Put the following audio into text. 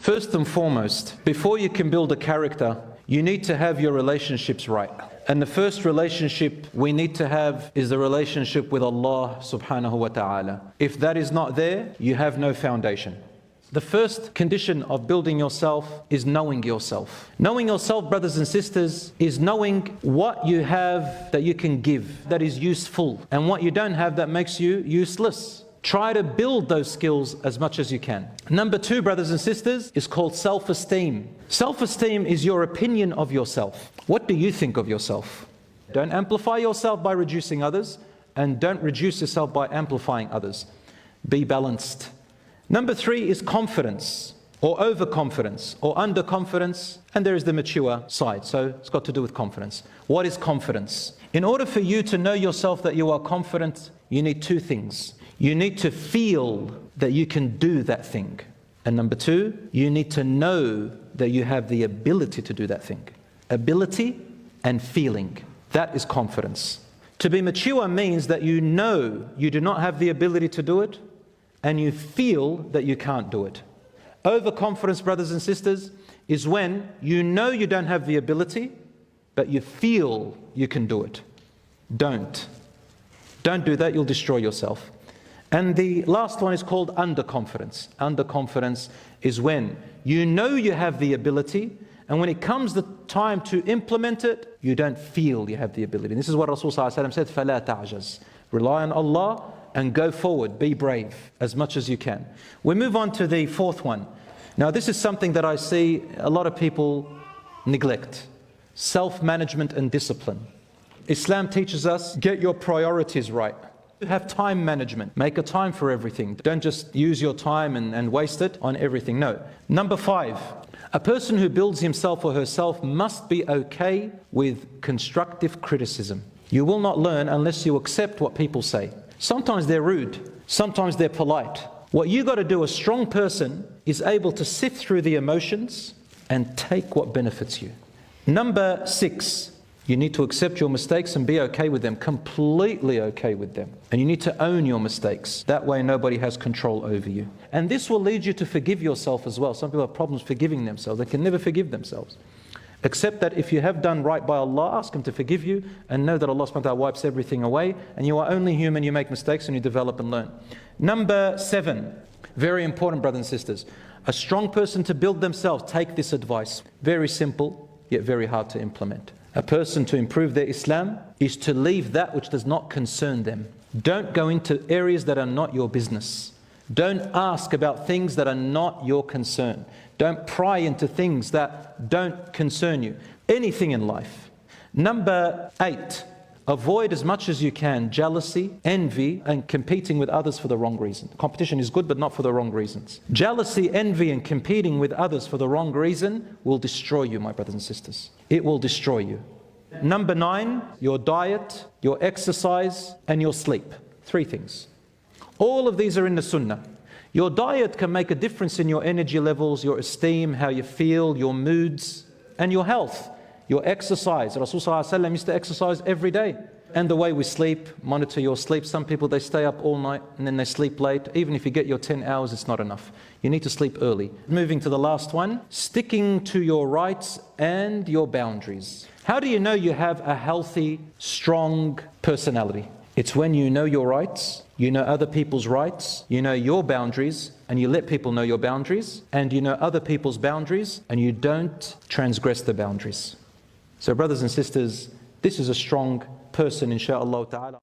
First and foremost, before you can build a character, you need to have your relationships right. And the first relationship we need to have is the relationship with Allah subhanahu wa ta'ala. If that is not there, you have no foundation. The first condition of building yourself is knowing yourself. Knowing yourself, brothers and sisters, is knowing what you have that you can give, that is useful, and what you don't have that makes you useless. Try to build those skills as much as you can. Number two, brothers and sisters, is called self-esteem. Self-esteem is your opinion of yourself. What do you think of yourself? Don't amplify yourself by reducing others, and don't reduce yourself by amplifying others. Be balanced. Number three is confidence, or overconfidence, or underconfidence, and there is the mature side, so it's got to do with confidence. What is confidence? In order for you to know yourself that you are confident, you need two things. You need to feel that you can do that thing. And number two, you need to know that you have the ability to do that thing. Ability and feeling. That is confidence. To be mature means that you know you do not have the ability to do it, and you feel that you can't do it. Overconfidence, brothers and sisters, is when you know you don't have the ability, but you feel you can do it. Don't do that, you'll destroy yourself. And the last one is called underconfidence. Underconfidence is when you know you have the ability, and when it comes the time to implement it, you don't feel you have the ability. And this is what Rasul ﷺ said, فَلَا تَعْجَزْ. Rely on Allah and go forward, be brave as much as you can. We move on to the fourth one. Now this is something that I see a lot of people neglect. Self-management and discipline. Islam teaches us, get your priorities right. Have time management. Make a time for everything. Don't just use your time and waste it on everything. No. Number five, a person who builds himself or herself must be okay with constructive criticism. You will not learn unless you accept what people say. Sometimes they're rude. Sometimes they're polite. What you got to do, a strong person is able to sift through the emotions and take what benefits you. Number six, you need to accept your mistakes and be okay with them, completely okay with them. And you need to own your mistakes. That way nobody has control over you. And this will lead you to forgive yourself as well. Some people have problems forgiving themselves. They can never forgive themselves. Accept that if you have done right by Allah, ask Him to forgive you, and know that Allah subhanahu wa ta'ala wipes everything away, and you are only human, you make mistakes and you develop and learn. Number seven, very important, brothers and sisters. A strong person to build themselves, take this advice. Very simple, yet very hard to implement. A person to improve their Islam is to leave that which does not concern them. Don't go into areas that are not your business. Don't ask about things that are not your concern. Don't pry into things that don't concern you. Anything in life. Number eight, avoid as much as you can jealousy, envy, and competing with others for the wrong reason. Competition is good, but not for the wrong reasons. Jealousy, envy, and competing with others for the wrong reason will destroy you, my brothers and sisters. It will destroy you. Number nine, your diet, your exercise, and your sleep. Three things. All of these are in the Sunnah. Your diet can make a difference in your energy levels, your esteem, how you feel, your moods, and your health. Your exercise. Rasul ﷺ used to exercise every day. And the way we sleep, monitor your sleep. Some people, they stay up all night and then they sleep late. Even if you get your 10 hours, it's not enough. You need to sleep early. Moving to the last one, sticking to your rights and your boundaries. How do you know you have a healthy, strong personality? It's when you know your rights, you know other people's rights, you know your boundaries, and you let people know your boundaries, and you know other people's boundaries, and you don't transgress the boundaries. So brothers and sisters, this is a strong person, inshaAllah ta'ala.